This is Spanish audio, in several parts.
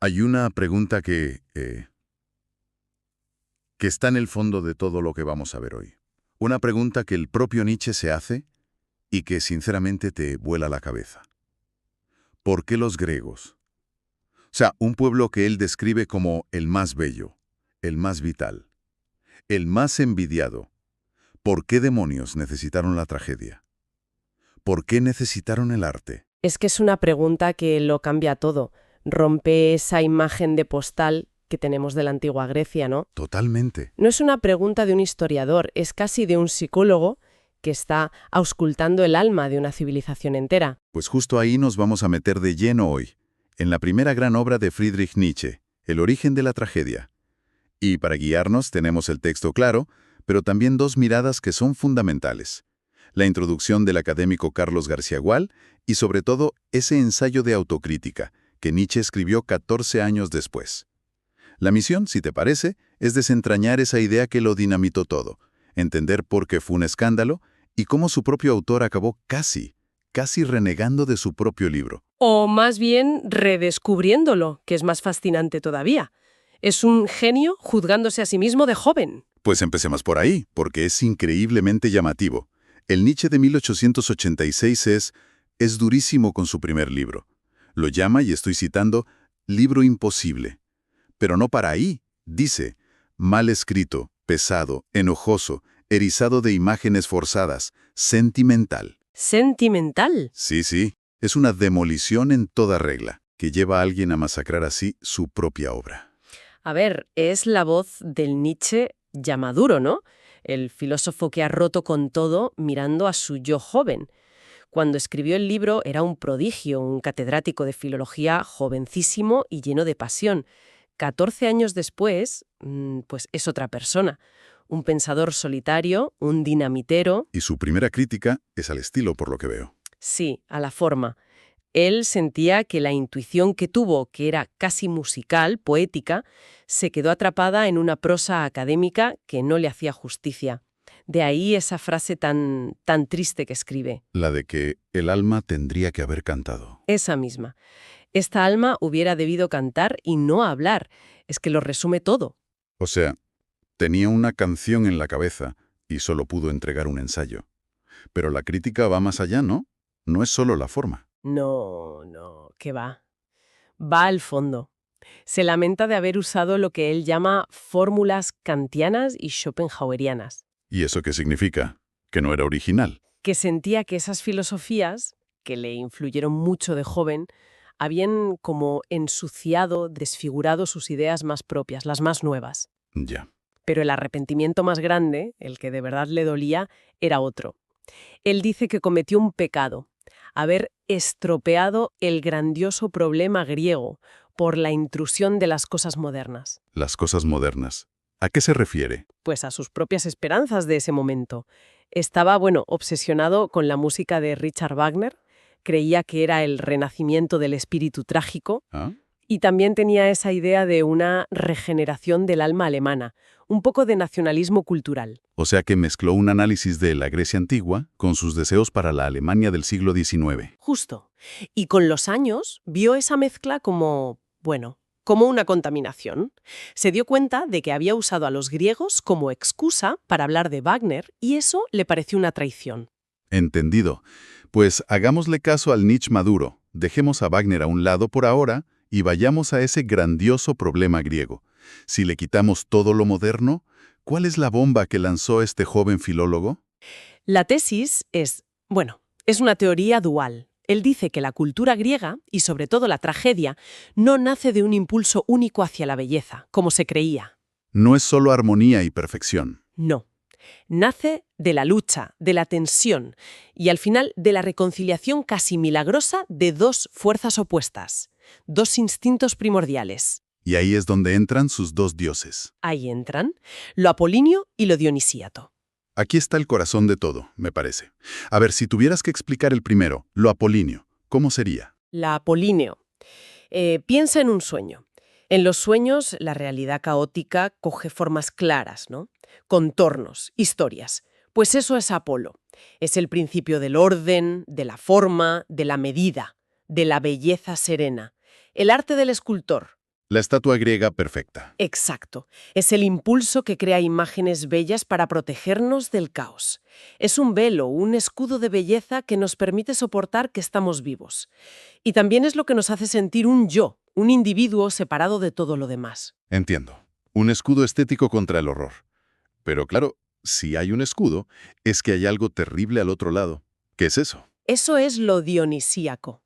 Hay una pregunta que está en el fondo de todo lo que vamos a ver hoy. Una pregunta que el propio Nietzsche se hace y que sinceramente te vuela la cabeza. ¿Por qué los griegos? O sea, un pueblo que él describe como el más bello, el más vital, el más envidiado. ¿Por qué demonios necesitaron la tragedia? ¿Por qué necesitaron el arte? Es que es una pregunta que lo cambia todo. Rompe esa imagen de postal que tenemos de la antigua Grecia, ¿no? Totalmente. No es una pregunta de un historiador, es casi de un psicólogo que está auscultando el alma de una civilización entera. Pues justo ahí nos vamos a meter de lleno hoy, en la primera gran obra de Friedrich Nietzsche, El origen de la tragedia. Y para guiarnos tenemos el texto claro, pero también dos miradas que son fundamentales. La introducción del académico Carlos García Gual y sobre todo ese ensayo de autocrítica que Nietzsche escribió 14 años después. La misión, si te parece, es desentrañar esa idea que lo dinamitó todo, entender por qué fue un escándalo y cómo su propio autor acabó casi renegando de su propio libro. O más bien redescubriéndolo, que es más fascinante todavía. Es un genio juzgándose a sí mismo de joven. Pues empecemos por ahí, porque es increíblemente llamativo. El Nietzsche de 1886 es durísimo con su primer libro. Lo llama, y estoy citando, libro imposible. Pero no para ahí. Dice, mal escrito, pesado, enojoso, erizado de imágenes forzadas, sentimental. Sentimental. Sí, es una demolición en toda regla, que lleva a alguien a masacrar así su propia obra. A ver, es la voz del Nietzsche ya maduro, ¿no? El filósofo que ha roto con todo mirando a su yo joven. Cuando escribió el libro era un prodigio, un catedrático de filología jovencísimo y lleno de pasión. 14 años después, pues es otra persona. Un pensador solitario, un dinamitero. Y su primera crítica es al estilo, por lo que veo. Sí, a la forma. Él sentía que la intuición que tuvo, que era casi musical, poética, se quedó atrapada en una prosa académica que no le hacía justicia. De ahí esa frase tan triste que escribe. La de que el alma tendría que haber cantado. Esa misma. Esta alma hubiera debido cantar y no hablar. Es que lo resume todo. O sea, tenía una canción en la cabeza y solo pudo entregar un ensayo. Pero la crítica va más allá, ¿no? No es solo la forma. No, ¿qué va? Va al fondo. Se lamenta de haber usado lo que él llama fórmulas kantianas y schopenhauerianas, ¿Y eso qué significa? Que no era original. que sentía que esas filosofías, que le influyeron mucho de joven, habían como ensuciado, desfigurado sus ideas más propias, las más nuevas. Ya. Pero el arrepentimiento más grande, el que de verdad le dolía, era otro. Él dice que cometió un pecado, haber estropeado el grandioso problema griego por la intrusión de las cosas modernas. Las cosas modernas. ¿A qué se refiere? Pues a sus propias esperanzas de ese momento. Estaba, obsesionado con la música de Richard Wagner, creía que era el renacimiento del espíritu trágico, ¿Ah? y también tenía esa idea de una regeneración del alma alemana, un poco de nacionalismo cultural. O sea que mezcló un análisis de la Grecia antigua con sus deseos para la Alemania del siglo XIX. Justo. Y con los años vio esa mezcla como una contaminación. Se dio cuenta de que había usado a los griegos como excusa para hablar de Wagner y eso le pareció una traición. Entendido. Pues hagámosle caso al Nietzsche maduro, dejemos a Wagner a un lado por ahora y vayamos a ese grandioso problema griego. Si le quitamos todo lo moderno, ¿cuál es la bomba que lanzó este joven filólogo? La tesis es una teoría dual. Él dice que la cultura griega, y sobre todo la tragedia, no nace de un impulso único hacia la belleza, como se creía. No es solo armonía y perfección. No. Nace de la lucha, de la tensión y al final de la reconciliación casi milagrosa de dos fuerzas opuestas, dos instintos primordiales. Y ahí es donde entran sus dos dioses. Ahí entran lo apolíneo y lo dionisíaco. Aquí está el corazón de todo, me parece. A ver, si tuvieras que explicar el primero, lo apolíneo, ¿cómo sería? La apolíneo. Piensa en un sueño. En los sueños, la realidad caótica coge formas claras, ¿no? Contornos, historias. Pues eso es Apolo. Es el principio del orden, de la forma, de la medida, de la belleza serena. El arte del escultor, La estatua griega perfecta. Exacto. Es el impulso que crea imágenes bellas para protegernos del caos. Es un velo, un escudo de belleza que nos permite soportar que estamos vivos. Y también es lo que nos hace sentir un yo, un individuo separado de todo lo demás. Entiendo. Un escudo estético contra el horror. Pero claro, si hay un escudo, es que hay algo terrible al otro lado. ¿Qué es eso? Eso es lo dionisíaco.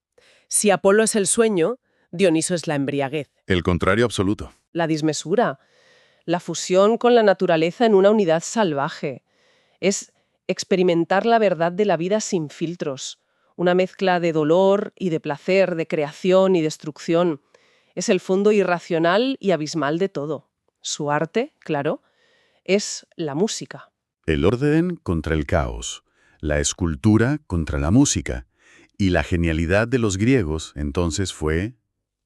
Si Apolo es el sueño, Dioniso es la embriaguez, El contrario absoluto. la dismesura, la fusión con la naturaleza en una unidad salvaje. Es experimentar la verdad de la vida sin filtros, una mezcla de dolor y de placer, de creación y destrucción. Es el fondo irracional y abismal de todo. Su arte, claro, es la música. El orden contra el caos, la escultura contra la música. Y la genialidad de los griegos, entonces, fue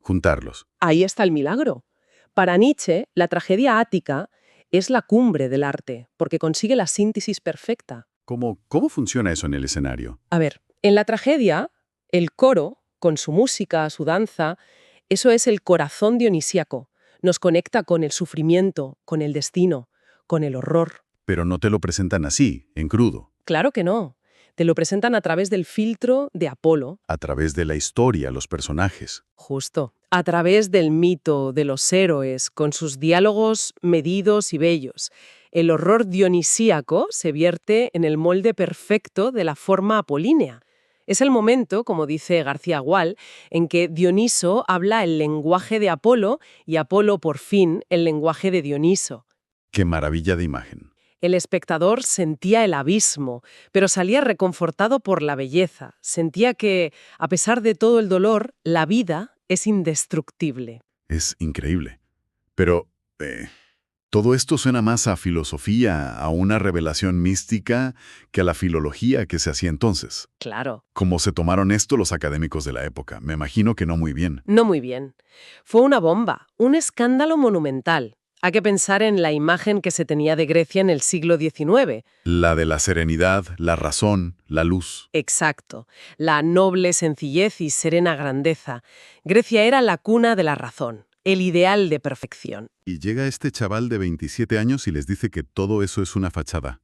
juntarlos. Ahí está el milagro. Para Nietzsche, la tragedia ática es la cumbre del arte, porque consigue la síntesis perfecta. ¿Cómo funciona eso en el escenario? A ver, en la tragedia, el coro, con su música, su danza, eso es el corazón dionisíaco. Nos conecta con el sufrimiento, con el destino, con el horror. Pero no te lo presentan así, en crudo. Claro que no. Te lo presentan a través del filtro de Apolo. A través de la historia, los personajes. Justo. A través del mito, de los héroes, con sus diálogos medidos y bellos. El horror dionisíaco se vierte en el molde perfecto de la forma apolínea. Es el momento, como dice García Gual, en que Dioniso habla el lenguaje de Apolo y Apolo, por fin, el lenguaje de Dioniso. ¡Qué maravilla de imagen! El espectador sentía el abismo, pero salía reconfortado por la belleza. Sentía que, a pesar de todo el dolor, la vida es indestructible. Es increíble. Pero todo esto suena más a filosofía, a una revelación mística, que a la filología que se hacía entonces. Claro. ¿Cómo se tomaron esto los académicos de la época? Me imagino que no muy bien. No muy bien. Fue una bomba, un escándalo monumental. Hay que pensar en la imagen que se tenía de Grecia en el siglo XIX. La de la serenidad, la razón, la luz. Exacto. La noble sencillez y serena grandeza. Grecia era la cuna de la razón, el ideal de perfección. Y llega este chaval de 27 años y les dice que todo eso es una fachada.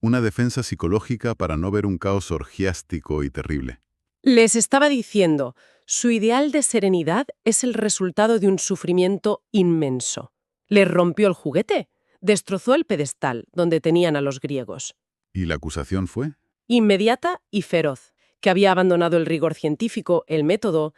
Una defensa psicológica para no ver un caos orgiástico y terrible. Les estaba diciendo, su ideal de serenidad es el resultado de un sufrimiento inmenso. Les rompió el juguete, destrozó el pedestal donde tenían a los griegos. ¿Y la acusación fue? Inmediata y feroz, que había abandonado el rigor científico, el método,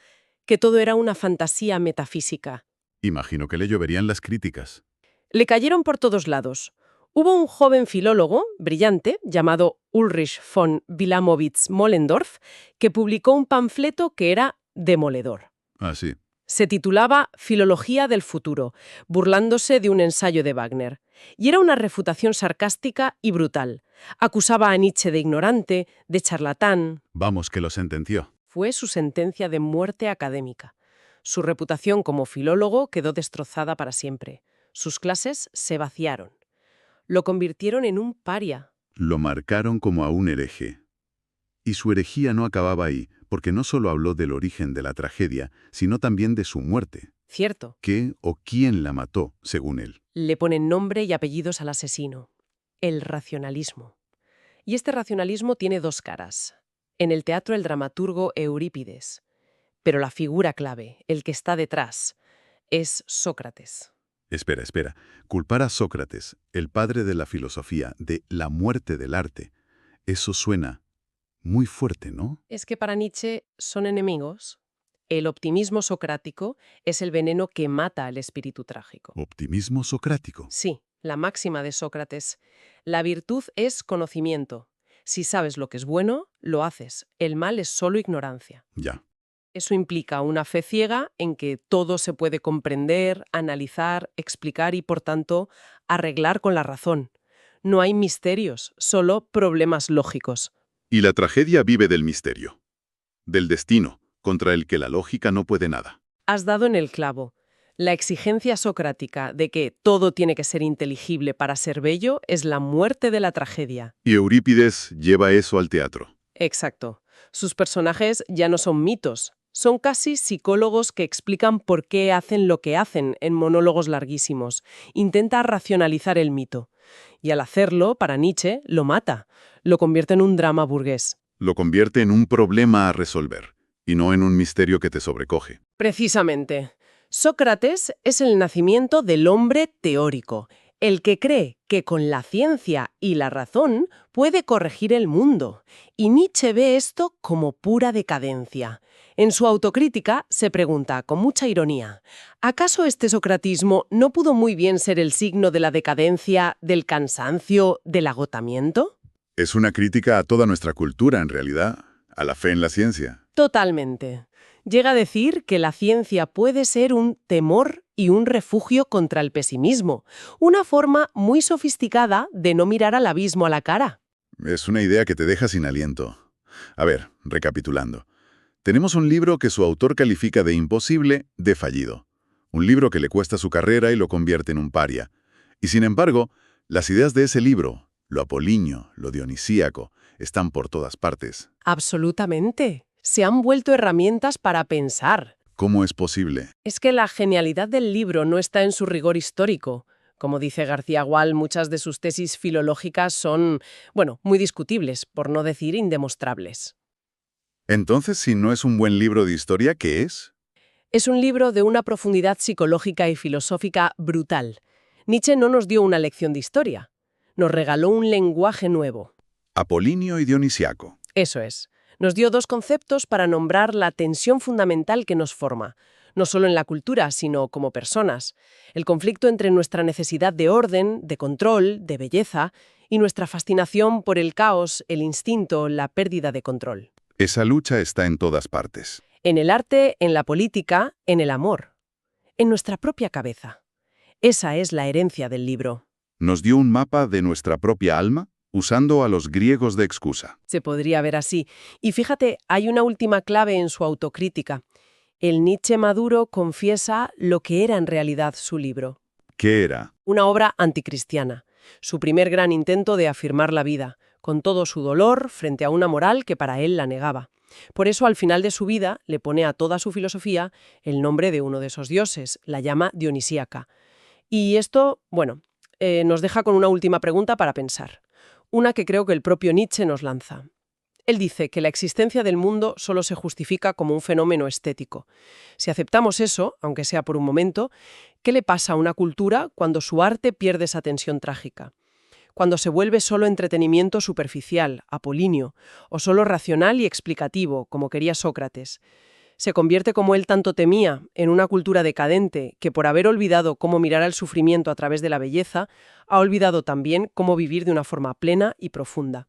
que todo era una fantasía metafísica. Imagino que le lloverían las críticas. Le cayeron por todos lados. Hubo un joven filólogo, brillante, llamado Ulrich von Wilamowitz-Moellendorff, que publicó un panfleto que era demoledor. Ah, sí. Se titulaba Filología del futuro, burlándose de un ensayo de Wagner. Y era una refutación sarcástica y brutal. Acusaba a Nietzsche de ignorante, de charlatán. Vamos, que lo sentenció. Fue su sentencia de muerte académica. Su reputación como filólogo quedó destrozada para siempre. Sus clases se vaciaron. Lo convirtieron en un paria. Lo marcaron como a un hereje. Y su herejía no acababa ahí, porque no solo habló del origen de la tragedia, sino también de su muerte. Cierto. ¿Qué o quién la mató, según él? Le ponen nombre y apellidos al asesino. El racionalismo. Y este racionalismo tiene dos caras. En el teatro el dramaturgo Eurípides. Pero la figura clave, el que está detrás, es Sócrates. Espera. Culpar a Sócrates, el padre de la filosofía, de la muerte del arte, eso suena muy fuerte, ¿no? Es que para Nietzsche son enemigos. El optimismo socrático es el veneno que mata al espíritu trágico. Optimismo socrático. Sí, la máxima de Sócrates. La virtud es conocimiento. Si sabes lo que es bueno, lo haces. El mal es solo ignorancia. Ya. Eso implica una fe ciega en que todo se puede comprender, analizar, explicar y, por tanto, arreglar con la razón. No hay misterios, solo problemas lógicos. Y la tragedia vive del misterio, del destino, contra el que la lógica no puede nada. Has dado en el clavo. La exigencia socrática de que todo tiene que ser inteligible para ser bello es la muerte de la tragedia. Y Eurípides lleva eso al teatro. Exacto. Sus personajes ya no son mitos, Son casi psicólogos que explican por qué hacen lo que hacen en monólogos larguísimos. Intenta racionalizar el mito. Y al hacerlo, para Nietzsche, lo mata. Lo convierte en un drama burgués. Lo convierte en un problema a resolver, y no en un misterio que te sobrecoge. Precisamente. Sócrates es el nacimiento del hombre teórico, el que cree que con la ciencia y la razón puede corregir el mundo. Y Nietzsche ve esto como pura decadencia. En su autocrítica se pregunta, con mucha ironía, ¿acaso este socratismo no pudo muy bien ser el signo de la decadencia, del cansancio, del agotamiento? Es una crítica a toda nuestra cultura, en realidad, a la fe en la ciencia. Totalmente. Llega a decir que la ciencia puede ser un temor y un refugio contra el pesimismo, una forma muy sofisticada de no mirar al abismo a la cara. Es una idea que te deja sin aliento. A ver, recapitulando. Tenemos un libro que su autor califica de imposible, de fallido. Un libro que le cuesta su carrera y lo convierte en un paria. Y sin embargo, las ideas de ese libro, lo apolíneo, lo dionisíaco, están por todas partes. Absolutamente. Se han vuelto herramientas para pensar. ¿Cómo es posible? Es que la genialidad del libro no está en su rigor histórico. Como dice García Gual, muchas de sus tesis filológicas son, muy discutibles, por no decir indemostrables. Entonces, si no es un buen libro de historia, ¿qué es? Es un libro de una profundidad psicológica y filosófica brutal. Nietzsche no nos dio una lección de historia. Nos regaló un lenguaje nuevo. Apolíneo y dionisíaco. Eso es. Nos dio dos conceptos para nombrar la tensión fundamental que nos forma, no solo en la cultura, sino como personas. El conflicto entre nuestra necesidad de orden, de control, de belleza, y nuestra fascinación por el caos, el instinto, la pérdida de control. Esa lucha está en todas partes. En el arte, en la política, en el amor. En nuestra propia cabeza. Esa es la herencia del libro. Nos dio un mapa de nuestra propia alma, usando a los griegos de excusa. Se podría ver así. Y fíjate, hay una última clave en su autocrítica. El Nietzsche maduro confiesa lo que era en realidad su libro. ¿Qué era? Una obra anticristiana. Su primer gran intento de afirmar la vida, con todo su dolor frente a una moral que para él la negaba. Por eso, al final de su vida, le pone a toda su filosofía el nombre de uno de esos dioses, la llama dionisíaca. Y esto, nos deja con una última pregunta para pensar. Una que creo que el propio Nietzsche nos lanza. Él dice que la existencia del mundo solo se justifica como un fenómeno estético. Si aceptamos eso, aunque sea por un momento, ¿qué le pasa a una cultura cuando su arte pierde esa tensión trágica? Cuando se vuelve solo entretenimiento superficial, apolíneo, o solo racional y explicativo, como quería Sócrates. Se convierte, como él tanto temía, en una cultura decadente que, por haber olvidado cómo mirar al sufrimiento a través de la belleza, ha olvidado también cómo vivir de una forma plena y profunda.